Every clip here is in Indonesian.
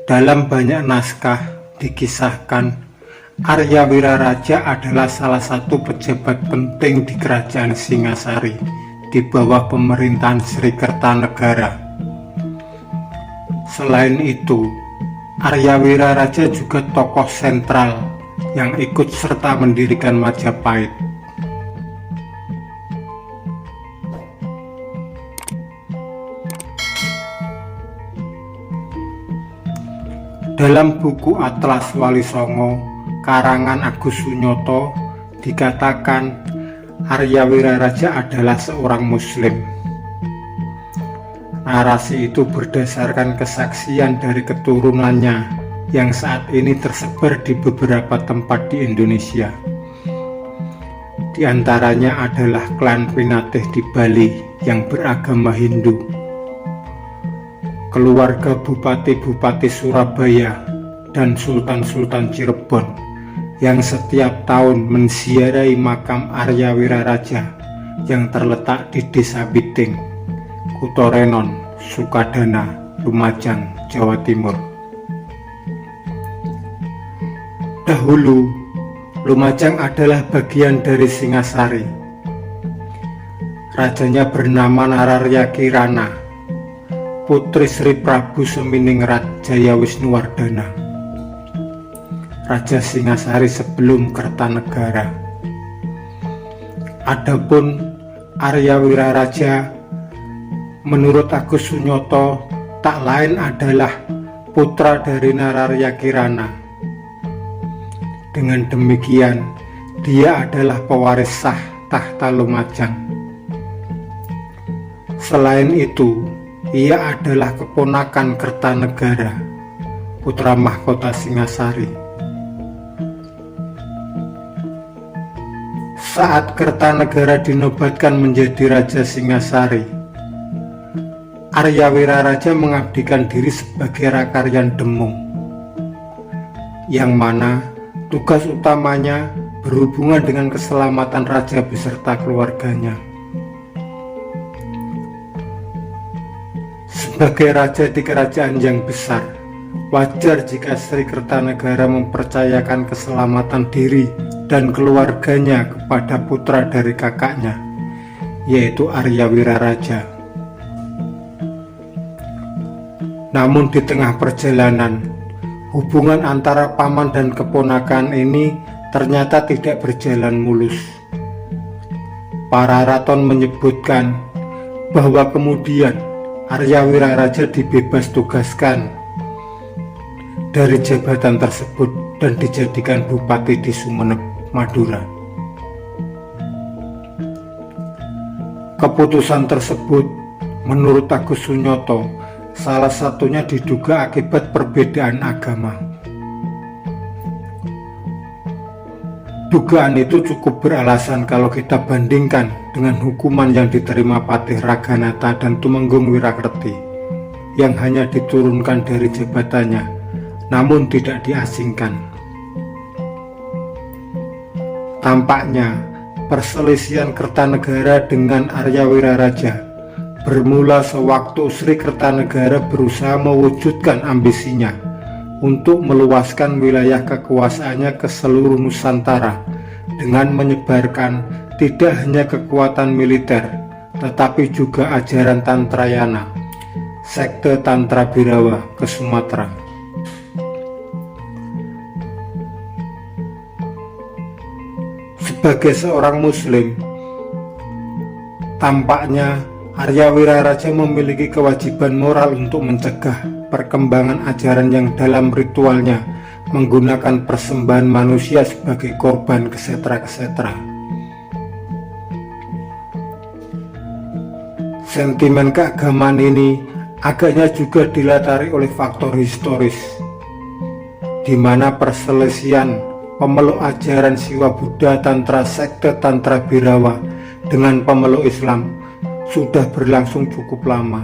Dalam banyak naskah dikisahkan Arya Wiraraja adalah salah satu pejabat penting di kerajaan Singasari di bawah pemerintahan Sri Kertanegara. Selain itu, Arya Wiraraja juga tokoh sentral yang ikut serta mendirikan Majapahit. Dalam buku Atlas Wali Songo karangan Agus Sunyoto dikatakan Arya Wiraraja adalah seorang Muslim. Narasi itu berdasarkan kesaksian dari keturunannya yang saat ini tersebar di beberapa tempat di Indonesia. Di antaranya adalah klan Pinatih di Bali yang beragama Hindu, keluarga Bupati-Bupati Surabaya dan Sultan-Sultan Cirebon yang setiap tahun menziarahi makam Arya Wiraraja yang terletak di Desa Biting, Kutorenon, Sukadana, Lumajang, Jawa Timur. Dahulu, Lumajang adalah bagian dari Singasari. Rajanya bernama Nararya Kirana, Putri Sri Prabu Seminingrat Jaya Wisnuwardana, Raja Singasari sebelum Kertanegara. Adapun Arya Wiraraja menurut Agus Sunyoto tak lain adalah putra dari Nararya Kirana. Dengan demikian, dia adalah pewaris sah tahta Lumajang. Selain itu, ia adalah keponakan Kertanegara, putra mahkota Singasari. Saat Kertanegara dinobatkan menjadi Raja Singasari, Arya Wiraraja mengabdikan diri sebagai Rakaryan Demung, yang mana tugas utamanya berhubungan dengan keselamatan raja beserta keluarganya. Sebagai raja di kerajaan yang besar, wajar jika Sri Kertanegara mempercayakan keselamatan diri dan keluarganya kepada putra dari kakaknya, yaitu Arya Wiraraja. Namun di tengah perjalanan, hubungan antara paman dan keponakan ini ternyata tidak berjalan mulus. Para raton menyebutkan bahwa kemudian Arya Wiraraja dibebas tugaskan dari jabatan tersebut dan dijadikan bupati di Sumeneb, Madura. Keputusan tersebut menurut Agus Sunyoto salah satunya diduga akibat perbedaan agama. Dugaan itu cukup beralasan kalau kita bandingkan dengan hukuman yang diterima Patih Raganata dan Tumenggung Wirakerti yang hanya diturunkan dari jabatannya namun tidak diasingkan. Tampaknya perselisihan Kertanegara dengan Arya Wiraraja bermula sewaktu Sri Kertanegara berusaha mewujudkan ambisinya untuk meluaskan wilayah kekuasaannya ke seluruh Nusantara dengan menyebarkan tidak hanya kekuatan militer tetapi juga ajaran Tantrayana, sekte Tantra Birawa ke Sumatera. Sebagai seorang Muslim, tampaknya Arya Wiraraja memiliki kewajiban moral untuk mencegah perkembangan ajaran yang dalam ritualnya menggunakan persembahan manusia sebagai korban kesetra-kesetra. Sentimen keagamaan ini agaknya juga dilatari oleh faktor historis, di mana perselisihan pemeluk ajaran Siwa Buddha Tantra sekte Tantra Birawa dengan pemeluk Islam sudah berlangsung cukup lama.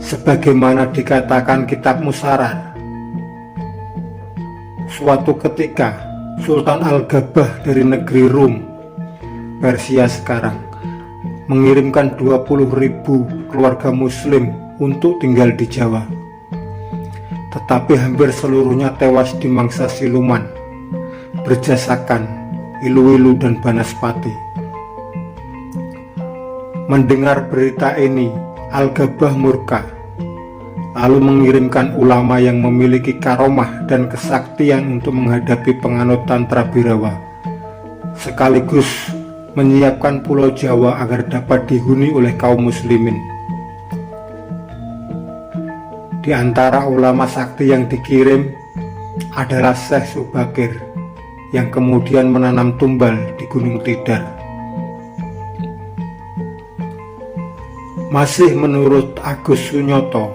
Sebagaimana dikatakan kitab Musarar, suatu ketika Sultan Al-Gabah dari negeri Rum, Persia sekarang, mengirimkan 20.000 keluarga muslim untuk tinggal di Jawa. tetapi hampir seluruhnya tewas dimangsa siluman, berjasakan, Ilu-Ilu dan Banaspati. Mendengar berita ini, Al-Gabah murka, lalu mengirimkan ulama yang memiliki karomah dan kesaktian untuk menghadapi penganut Tantra Birawa, sekaligus menyiapkan Pulau Jawa agar dapat dihuni oleh kaum muslimin. Di antara ulama sakti yang dikirim adalah Syekh Subakir, yang kemudian menanam tumbal di Gunung Tidar. Masih menurut Agus Sunyoto,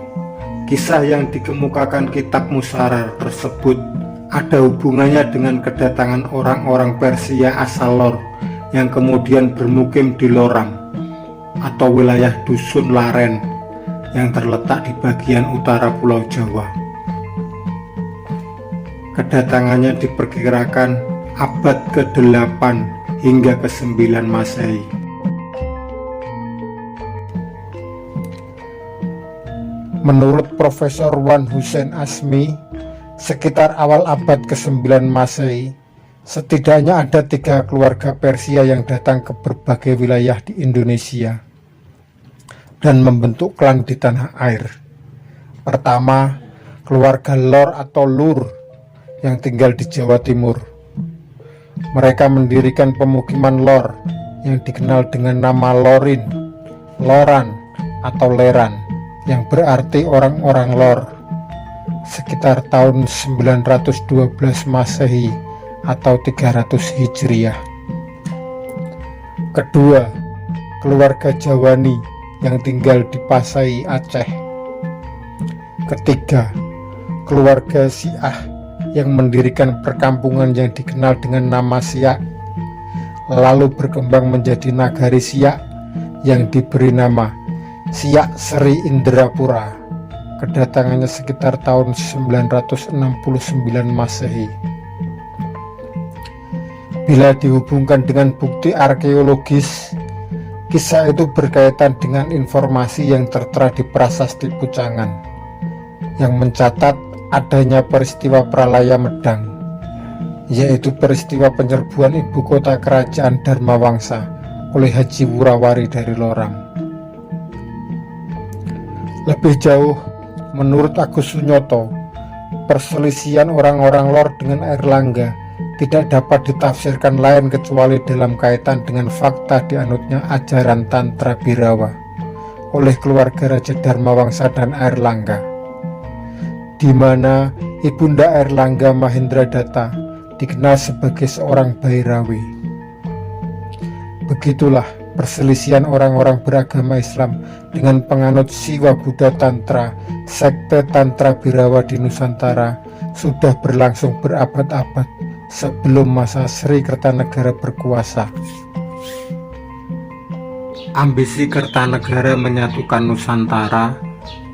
kisah yang dikemukakan kitab Musarar tersebut ada hubungannya dengan kedatangan orang-orang Persia asal Lor yang kemudian bermukim di Loram atau wilayah Dusun Laren yang terletak di bagian utara Pulau Jawa. Kedatangannya diperkirakan abad ke-8 hingga ke-9 Masehi. Menurut Profesor Wan Hussein Asmi, sekitar awal abad ke-9 Masehi, setidaknya ada 3 keluarga Persia yang datang ke berbagai wilayah di Indonesia dan membentuk klan di tanah air. Pertama, keluarga Lor atau Lur yang tinggal di Jawa Timur. Mereka mendirikan pemukiman Lor yang dikenal dengan nama Lorin, Loran, atau Leran, yang berarti orang-orang Lor, sekitar tahun 912 Masehi atau 300 Hijriah. Kedua, keluarga Jawani yang tinggal di Pasai, Aceh. Ketiga, keluarga Syiah yang mendirikan perkampungan yang dikenal dengan nama Siak, lalu berkembang menjadi Nagari Siak yang diberi nama Siak Seri Indrapura. Kedatangannya sekitar tahun 969 Masehi. Bila dihubungkan dengan bukti arkeologis, kisah itu berkaitan dengan informasi yang tertera di Prasasti Pucangan yang mencatat adanya peristiwa Pralaya Medang, yaitu peristiwa penyerbuan ibu kota kerajaan Dharmawangsa oleh Haji Wurawari dari Loram. Lebih jauh, menurut Agus Sunyoto, perselisihan orang-orang Lor dengan Airlangga tidak dapat ditafsirkan lain kecuali dalam kaitan dengan fakta dianutnya ajaran Tantra Birawa oleh keluarga Raja Dharmawangsa dan Airlangga, di mana Ibunda Airlangga Mahendradatta dikenal sebagai seorang Bhairawi. Begitulah perselisihan orang-orang beragama Islam dengan penganut Siwa Buddha Tantra, sekte Tantra Birawa di Nusantara sudah berlangsung berabad-abad sebelum masa Sri Kertanegara berkuasa. Ambisi Kertanegara menyatukan Nusantara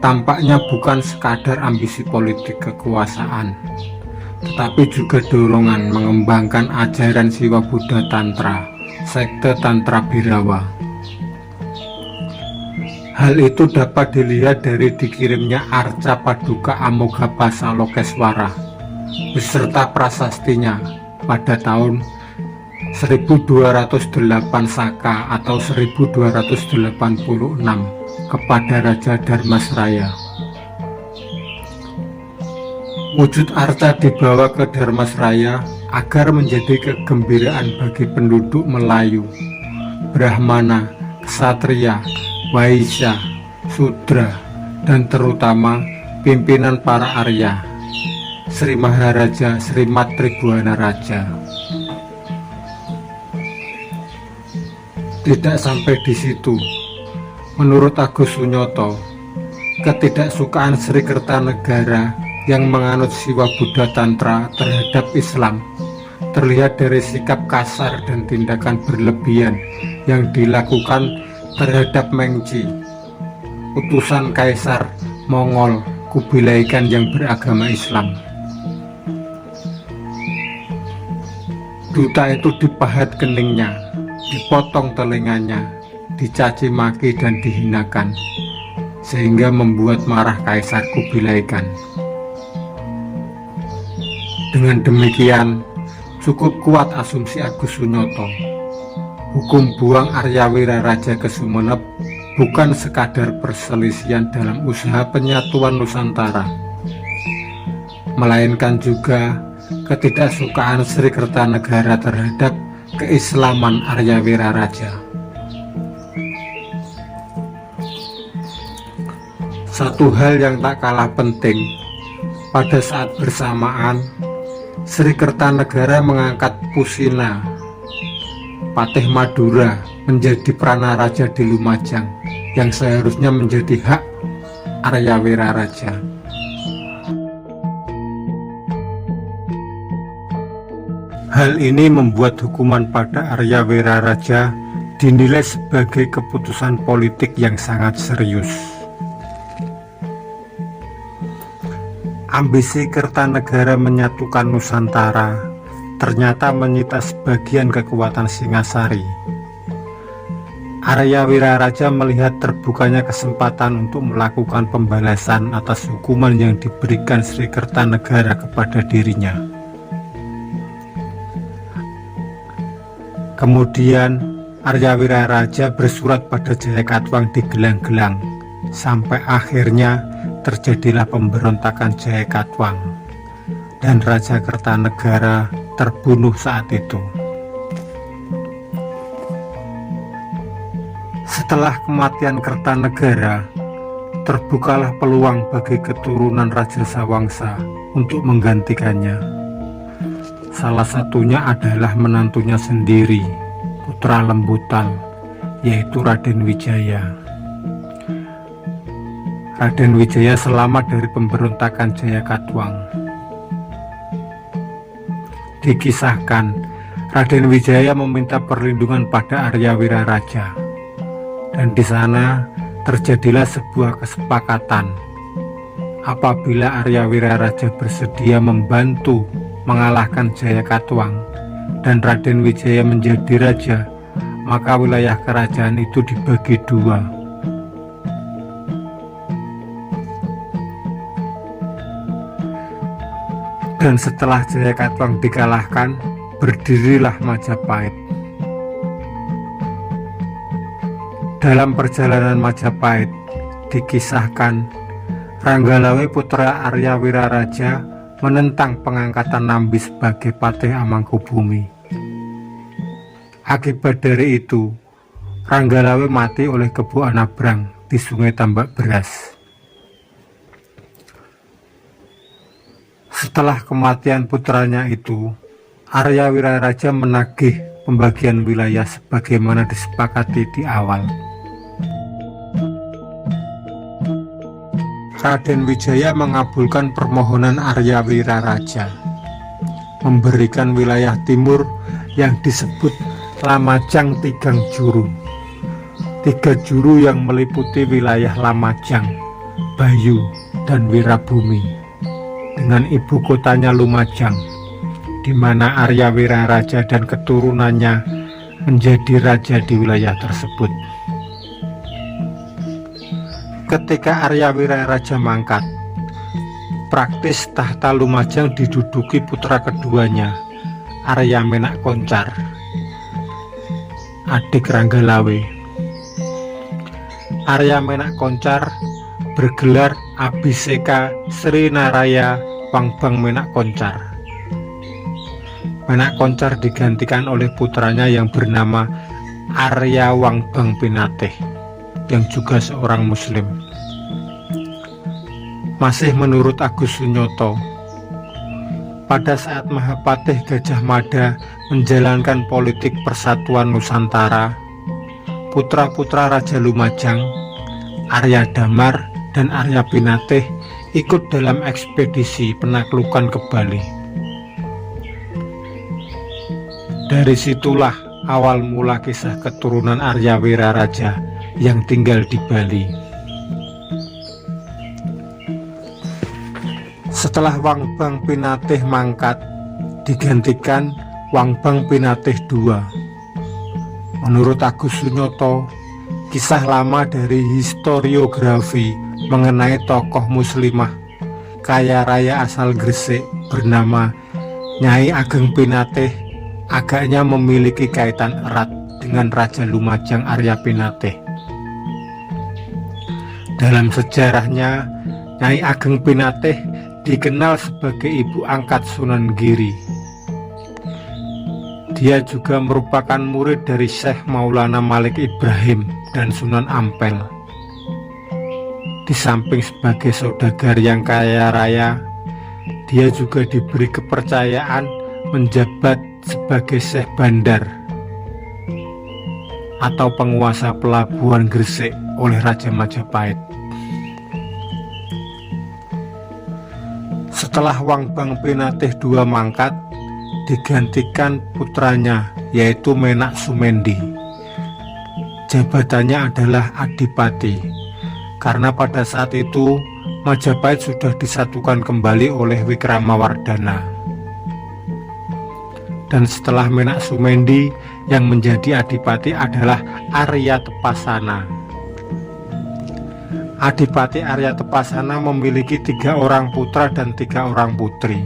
tampaknya bukan sekadar ambisi politik kekuasaan, tetapi juga dorongan mengembangkan ajaran Siwa Buddha Tantra, sekte Tantra Birawa. Hal itu dapat dilihat dari dikirimnya Arca Paduka Amogapasa Lokeswara beserta prasastinya pada tahun 1208 Saka atau 1286 kepada Raja Dharmasraya. Wujud arca dibawa ke Dharmasraya agar menjadi kegembiraan bagi penduduk Melayu, Brahmana, Ksatria, Waisya, Sudra, dan terutama pimpinan para Arya, Sri Maharaja Sri Matribhuwana Raja. Tidak sampai di situ, menurut Agus Sunyoto, ketidaksukaan Sri Kertanegara yang menganut Siwa Buddha Tantra terhadap Islam terlihat dari sikap kasar dan tindakan berlebihan yang dilakukan terhadap Mengci, utusan Kaisar Mongol Kubilai Khan yang beragama Islam. Duta itu dipahat keningnya, dipotong telinganya, dicaci maki dan dihinakan, sehingga membuat marah Kaisar Kubilai Khan. Dengan demikian, cukup kuat asumsi Agus Sunyoto. Hukum buang Arya Wiraraja ke Sumeneb bukan sekadar perselisihan dalam usaha penyatuan Nusantara, melainkan juga ketidaksukaan Sri Kertanegara terhadap keislaman Arya Wiraraja. Satu hal yang tak kalah penting, pada saat bersamaan Sri Kertanegara mengangkat Pusina, Patih Madura, menjadi Pranaraja di Lumajang yang seharusnya menjadi hak Arya Wiraraja. Hal ini membuat hukuman pada Arya Wiraraja dinilai sebagai keputusan politik yang sangat serius. Ambisi Kertanegara menyatukan Nusantara ternyata menyita sebagian kekuatan Singasari. Arya Wiraraja melihat terbukanya kesempatan untuk melakukan pembalasan atas hukuman yang diberikan Sri Kertanegara kepada dirinya. Kemudian Arya Wiraraja bersurat pada Jayakatwang di Gelang-Gelang, sampai akhirnya terjadilah pemberontakan Jayakatwang dan Raja Kertanegara terbunuh saat itu. Setelah kematian Kertanegara, terbukalah peluang bagi keturunan Raja Sawangsa untuk menggantikannya. Salah satunya adalah menantunya sendiri, putra lembutan, yaitu Raden Wijaya. Raden Wijaya selamat dari pemberontakan Jayakatwang. Dikisahkan, Raden Wijaya meminta perlindungan pada Arya Wiraraja, dan di sana terjadilah sebuah kesepakatan. Apabila Arya Wiraraja bersedia membantu mengalahkan Jayakatwang dan Raden Wijaya menjadi raja, maka wilayah kerajaan itu dibagi dua. Dan setelah Jayakatwang dikalahkan, berdirilah Majapahit. Dalam perjalanan Majapahit, dikisahkan Ranggalawe putra Arya Wiraraja menentang pengangkatan Nambi sebagai Patih Amangkubumi. Akibat dari itu, Ranggalawe mati oleh Kebu Anabrang di Sungai Tambak Beras. Setelah kematian putranya itu, Arya Wiraraja menagih pembagian wilayah sebagaimana disepakati di awal. Raden Wijaya mengabulkan permohonan Arya Wiraraja, memberikan wilayah timur yang disebut Lamajang Tigang Juru. 3 juru yang meliputi wilayah Lamajang, Bayu, dan Wirabumi, dengan ibu kotanya Lumajang, di mana Arya Wiraraja dan keturunannya menjadi raja di wilayah tersebut. Ketika Arya Wiraraja mangkat, praktis tahta Lumajang diduduki putra keduanya, Arya Menak Koncar, adik Ranggalawe. Arya Menak Koncar bergelar Abhiseka Sri Naraya Wangbang Menak Koncar. Menak Koncar digantikan oleh putranya yang bernama Arya Wangbang Pinatih, yang juga seorang muslim. Masih menurut Agus Sunyoto, pada saat Mahapatih Gajah Mada menjalankan politik persatuan Nusantara, putra-putra Raja Lumajang, Arya Damar dan Arya Pinatih ikut dalam ekspedisi penaklukan ke Bali. Dari situlah awal mula kisah keturunan Arya Wiraraja yang tinggal di Bali. Setelah Wangbang Pinatih mangkat, digantikan Wangbang Pinatih II. Menurut Agus Sunyoto, kisah lama dari historiografi mengenai tokoh muslimah kaya raya asal Gresik bernama Nyai Ageng Pinatih agaknya memiliki kaitan erat dengan Raja Lumajang Arya Pinatih. Dalam sejarahnya, Nyai Ageng Pinatih dikenal sebagai ibu angkat Sunan Giri. Dia juga merupakan murid dari Syekh Maulana Malik Ibrahim dan Sunan Ampel. Di samping sebagai saudagar yang kaya raya, dia juga diberi kepercayaan menjabat sebagai Syekh Bandar atau penguasa pelabuhan Gresik oleh Raja Majapahit. Setelah Wangbang Pinatih II mangkat, digantikan putranya yaitu Menak Sumendi. Jabatannya adalah Adipati, karena pada saat itu Majapahit sudah disatukan kembali oleh Wikramawardhana. Dan setelah Menak Sumendi, yang menjadi Adipati adalah Arya Tepasana. Adipati Arya Tepasana memiliki 3 orang putra dan 3 orang putri.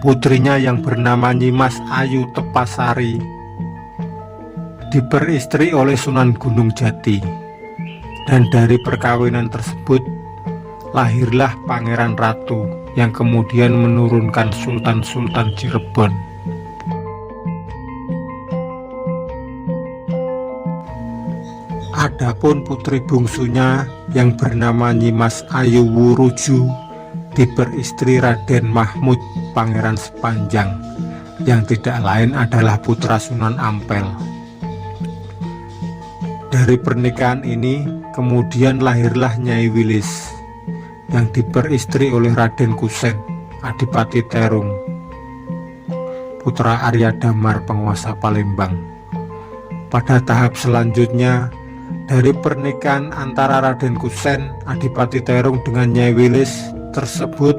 Putrinya yang bernama Nyimas Ayu Tepasari diperistri oleh Sunan Gunung Jati, dan dari perkawinan tersebut lahirlah Pangeran Ratu yang kemudian menurunkan Sultan-Sultan Cirebon. Adapun putri bungsunya yang bernama Nyimas Ayu Wuruju diperistri Raden Mahmud Pangeran Sepanjang, yang tidak lain adalah putra Sunan Ampel. Dari pernikahan ini kemudian lahirlah Nyai Wilis yang diperistri oleh Raden Kusen, Adipati Terung, putra Arya Damar penguasa Palembang. Pada tahap selanjutnya, dari pernikahan antara Raden Kusen, Adipati Terung dengan Nyai Wilis tersebut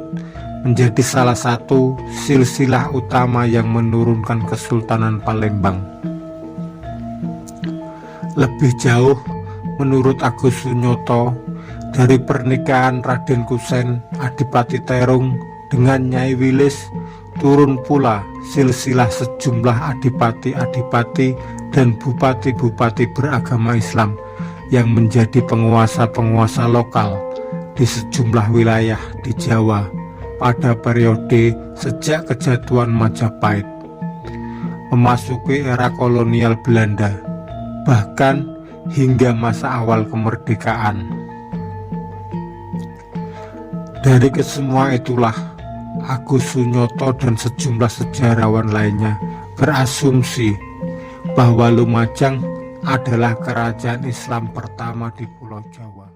menjadi salah satu silsilah utama yang menurunkan Kesultanan Palembang. Lebih jauh, menurut Agus Sunyoto, dari pernikahan Raden Kusen, Adipati Terung dengan Nyai Wilis turun pula silsilah sejumlah adipati-adipati dan bupati-bupati beragama Islam yang menjadi penguasa-penguasa lokal di sejumlah wilayah di Jawa pada periode sejak kejatuhan Majapahit memasuki era kolonial Belanda, bahkan hingga masa awal kemerdekaan. Dari kesemua itulah, Agus Sunyoto dan sejumlah sejarawan lainnya berasumsi bahwa Lumajang adalah kerajaan Islam pertama di Pulau Jawa.